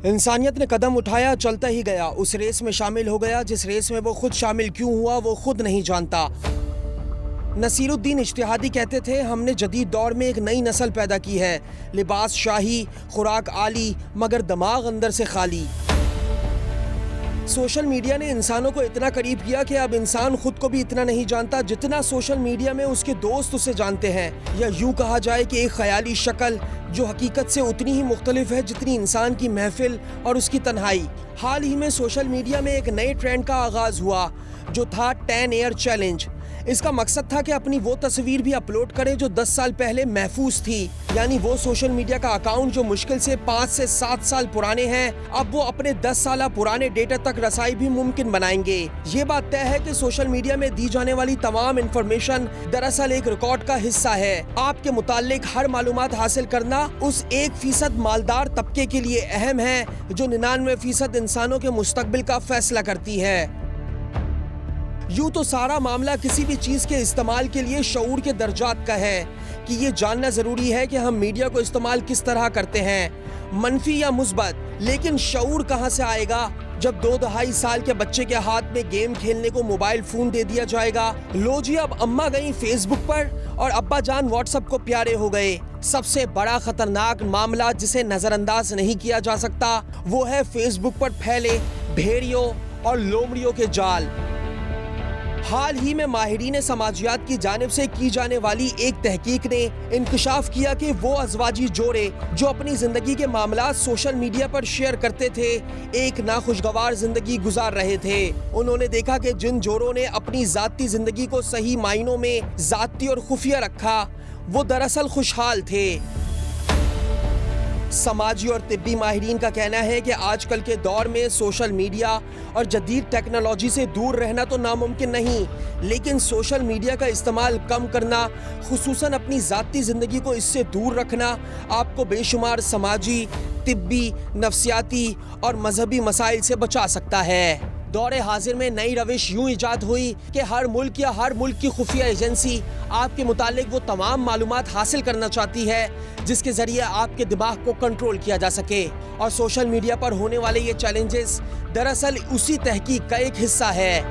انسانیت نے قدم اٹھایا، چلتا ہی گیا، اس ریس میں شامل ہو گیا جس ریس میں وہ خود شامل کیوں ہوا وہ خود نہیں جانتا۔ نصیر الدین اجتہادی کہتے تھے ہم نے جدید دور میں ایک نئی نسل پیدا کی ہے، لباس شاہی، خوراک عالی، مگر دماغ اندر سے خالی۔ سوشل میڈیا نے انسانوں کو اتنا قریب کیا کہ اب انسان خود کو بھی اتنا نہیں جانتا جتنا سوشل میڈیا میں اس کے دوست اسے جانتے ہیں، یا یوں کہا جائے کہ ایک خیالی شکل جو حقیقت سے اتنی ہی مختلف ہے جتنی انسان کی محفل اور اس کی تنہائی۔ حال ہی میں سوشل میڈیا میں ایک نئے ٹرینڈ کا آغاز ہوا جو تھا 10 ایئر چیلنج۔ اس کا مقصد تھا کہ اپنی وہ تصویر بھی اپلوڈ کریں جو 10 سال پہلے محفوظ تھی، یعنی وہ سوشل میڈیا کا اکاؤنٹ جو مشکل سے 5 سے 7 سال پرانے ہیں، اب وہ اپنے 10 سالہ پرانے ڈیٹا تک رسائی بھی ممکن بنائیں گے۔ یہ بات طے ہے کہ سوشل میڈیا میں دی جانے والی تمام انفارمیشن دراصل ایک ریکارڈ کا حصہ ہے۔ آپ کے متعلق ہر معلومات حاصل کرنا اس 1% مالدار طبقے کے لیے اہم ہے جو 99% انسانوں کے مستقبل کا فیصلہ کرتی ہے۔ یوں تو سارا معاملہ کسی بھی چیز کے استعمال کے لیے شعور کے درجات کا ہے کہ یہ جاننا ضروری ہے کہ ہم میڈیا کو استعمال کس طرح کرتے ہیں، منفی یا مثبت۔ لیکن شعور کہاں سے آئے گا جب 2-2.5 سال کے بچے کے ہاتھ میں گیم کھیلنے کو موبائل فون دے دیا جائے گا؟ لو جی، اب اماں گئیں فیس بک پر اور ابا جان واٹس ایپ کو پیارے ہو گئے۔ سب سے بڑا خطرناک معاملہ جسے نظر انداز نہیں کیا جا سکتا وہ ہے فیس بک پر پھیلے بھیڑیوں اور لومڑیوں کے جال۔ حال ہی میں ماہرین سماجیات کی جانب سے کی جانے والی ایک تحقیق نے انکشاف کیا کہ وہ ازواجی جوڑے جو اپنی زندگی کے معاملات سوشل میڈیا پر شیئر کرتے تھے ایک ناخوشگوار زندگی گزار رہے تھے۔ انہوں نے دیکھا کہ جن جوڑوں نے اپنی ذاتی زندگی کو صحیح معنوں میں ذاتی اور خفیہ رکھا وہ دراصل خوشحال تھے۔ سماجی اور طبی ماہرین کا کہنا ہے کہ آج کل کے دور میں سوشل میڈیا اور جدید ٹیکنالوجی سے دور رہنا تو ناممکن نہیں، لیکن سوشل میڈیا کا استعمال کم کرنا، خصوصاً اپنی ذاتی زندگی کو اس سے دور رکھنا، آپ کو بے شمار سماجی، طبی، نفسیاتی اور مذہبی مسائل سے بچا سکتا ہے۔ دور حاضر میں نئی روش یوں ایجاد ہوئی کہ ہر ملک یا ہر ملک کی خفیہ ایجنسی آپ کے متعلق وہ تمام معلومات حاصل کرنا چاہتی ہے جس کے ذریعے آپ کے دماغ کو کنٹرول کیا جا سکے، اور سوشل میڈیا پر ہونے والے یہ چیلنجز دراصل اسی تحقیق کا ایک حصہ ہے۔